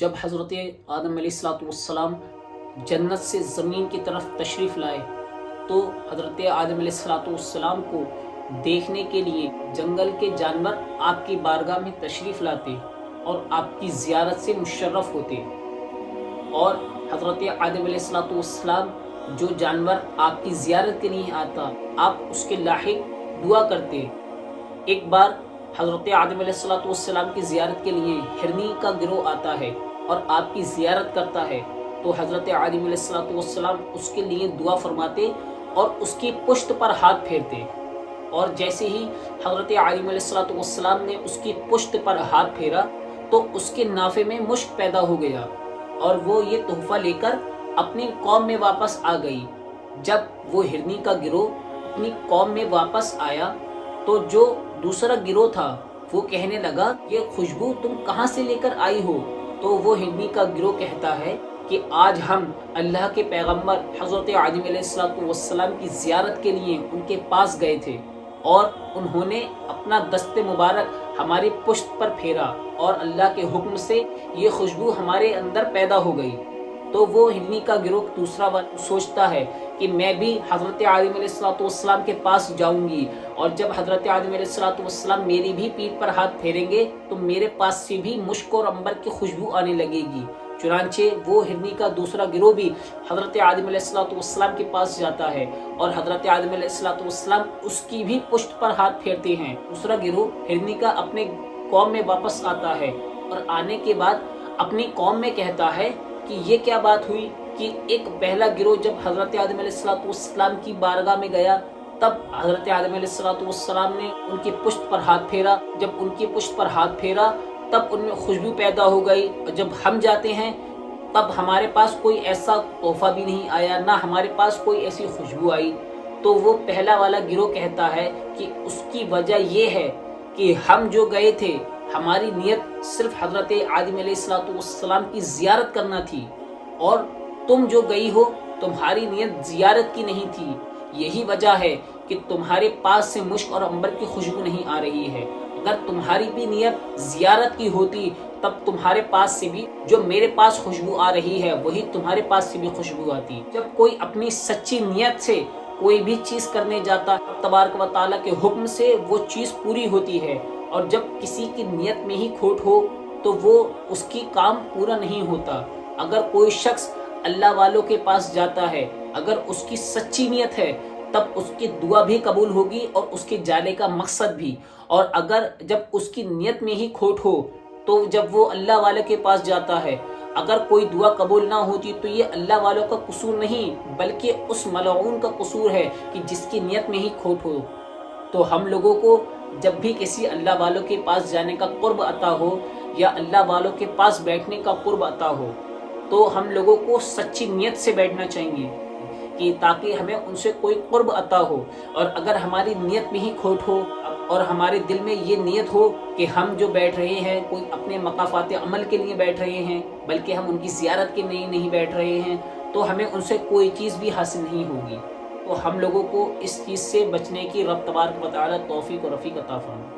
جب حضرت آدم علیہ السلام جنت سے زمین کی طرف تشریف لائے تو حضرت آدم علیہ السلام کو دیکھنے کے لیے جنگل کے جانور آپ کی بارگاہ میں تشریف لاتے اور آپ کی زیارت سے مشرف ہوتے، اور حضرت آدم علیہ السلام جو جانور آپ کی زیارت کے لیے آتا آپ اس کے لاحق دعا کرتے۔ ایک بار حضرت آدم علیہ السلام کی زیارت کے لیے ہرنی کا گروہ آتا ہے اور آپ کی زیارت کرتا ہے، تو حضرت آدم علیہ السلام اس کے لیے دعا فرماتے اور اس کی پشت پر ہاتھ پھیرتے، اور جیسے ہی حضرت آدم علیہ السلام نے اس کی پشت پر ہاتھ پھیرا تو اس کے نافے میں مشک پیدا ہو گیا اور وہ یہ تحفہ لے کر اپنی قوم میں واپس آ گئی۔ جب وہ ہرنی کا گروہ اپنی قوم میں واپس آیا تو جو دوسرا گروہ تھا وہ کہنے لگا، یہ خوشبو تم کہاں سے لے کر آئی ہو؟ تو وہ ہرنی کا گروہ کہتا ہے کہ آج ہم اللہ کے پیغمبر حضرت آدم علیہ السلام کی زیارت کے لیے ان کے پاس گئے تھے اور انہوں نے اپنا دست مبارک ہماری پشت پر پھیرا اور اللہ کے حکم سے یہ خوشبو ہمارے اندر پیدا ہو گئی۔ تو وہ ہرنی کا گروہ دوسرا سوچتا ہے کہ میں بھی حضرت آدم علیہ السلام کے پاس جاؤں گی، اور جب حضرت آدم علیہ السلام میری بھی پیٹھ پر ہاتھ پھیریں گے تو میرے پاس سے بھی مشک اور عنبر کی خوشبو آنے لگے گی۔ چنانچہ وہ ہرنی کا دوسرا گروہ بھی حضرت آدم علیہ السلام کے پاس جاتا ہے اور حضرت آدم علیہ السلام اس کی بھی پشت پر ہاتھ پھیرتے ہیں۔ دوسرا گروہ ہرنی کا اپنے قوم میں واپس آتا ہے اور آنے کے بعد اپنی قوم میں کہتا ہے کہ یہ کیا بات ہوئی کہ ایک پہلا گروہ جب حضرت آدم علیہ السلام کی بارگاہ میں گیا تب حضرت آدم علیہ السلام نے ان کی پشت پر ہاتھ پھیرا، جب ان کی پشت پر ہاتھ پھیرا تب ان میں خوشبو پیدا ہو گئی، اور جب ہم جاتے ہیں تب ہمارے پاس کوئی ایسا تحفہ بھی نہیں آیا، نہ ہمارے پاس کوئی ایسی خوشبو آئی۔ تو وہ پہلا والا گروہ کہتا ہے کہ اس کی وجہ یہ ہے کہ ہم جو گئے تھے ہماری نیت صرف حضرت آدم علیہ السلام کی زیارت کرنا تھی، اور تم جو گئی ہو تمہاری نیت زیارت کی نہیں تھی، یہی وجہ ہے کہ تمہارے پاس سے مشک اور عنبر کی خوشبو نہیں آ رہی ہے۔ اگر تمہاری بھی نیت زیارت کی ہوتی تب تمہارے پاس سے بھی جو میرے پاس خوشبو آ رہی ہے وہی تمہارے پاس سے بھی خوشبو آتی۔ جب کوئی اپنی سچی نیت سے کوئی بھی چیز کرنے جاتا ہے تبارک و تعالیٰ کے حکم سے وہ چیز پوری ہوتی ہے، اور جب کسی کی نیت میں ہی کھوٹ ہو تو وہ اس کی کام پورا نہیں ہوتا۔ اگر کوئی شخص اللہ والوں کے پاس جاتا ہے، اگر اس کی سچی نیت ہے تب اس کی دعا بھی قبول ہوگی اور اس کے جانے کا مقصد بھی، اور اگر جب اس کی نیت میں ہی کھوٹ ہو تو جب وہ اللہ والے کے پاس جاتا ہے اگر کوئی دعا قبول نہ ہوتی تو یہ اللہ والوں کا قصور نہیں بلکہ اس ملعون کا قصور ہے کہ جس کی نیت میں ہی کھوٹ ہو۔ تو ہم لوگوں کو جب بھی کسی اللہ والوں کے پاس جانے کا قرب عطا ہو یا اللہ والوں کے پاس بیٹھنے کا قرب عطا ہو تو ہم لوگوں کو سچی نیت سے بیٹھنا چاہیے کہ تاکہ ہمیں ان سے کوئی قرب عطا ہو، اور اگر ہماری نیت میں ہی کھوٹ ہو اور ہمارے دل میں یہ نیت ہو کہ ہم جو بیٹھ رہے ہیں کوئی اپنے مقافات عمل کے لیے بیٹھ رہے ہیں بلکہ ہم ان کی زیارت کے لیے نہیں بیٹھ رہے ہیں تو ہمیں ان سے کوئی چیز بھی حاصل نہیں ہوگی۔ تو ہم لوگوں کو اس چیز سے بچنے کی رب تبارک و تعالیٰ توفیق و رفیق عطا فرمائے۔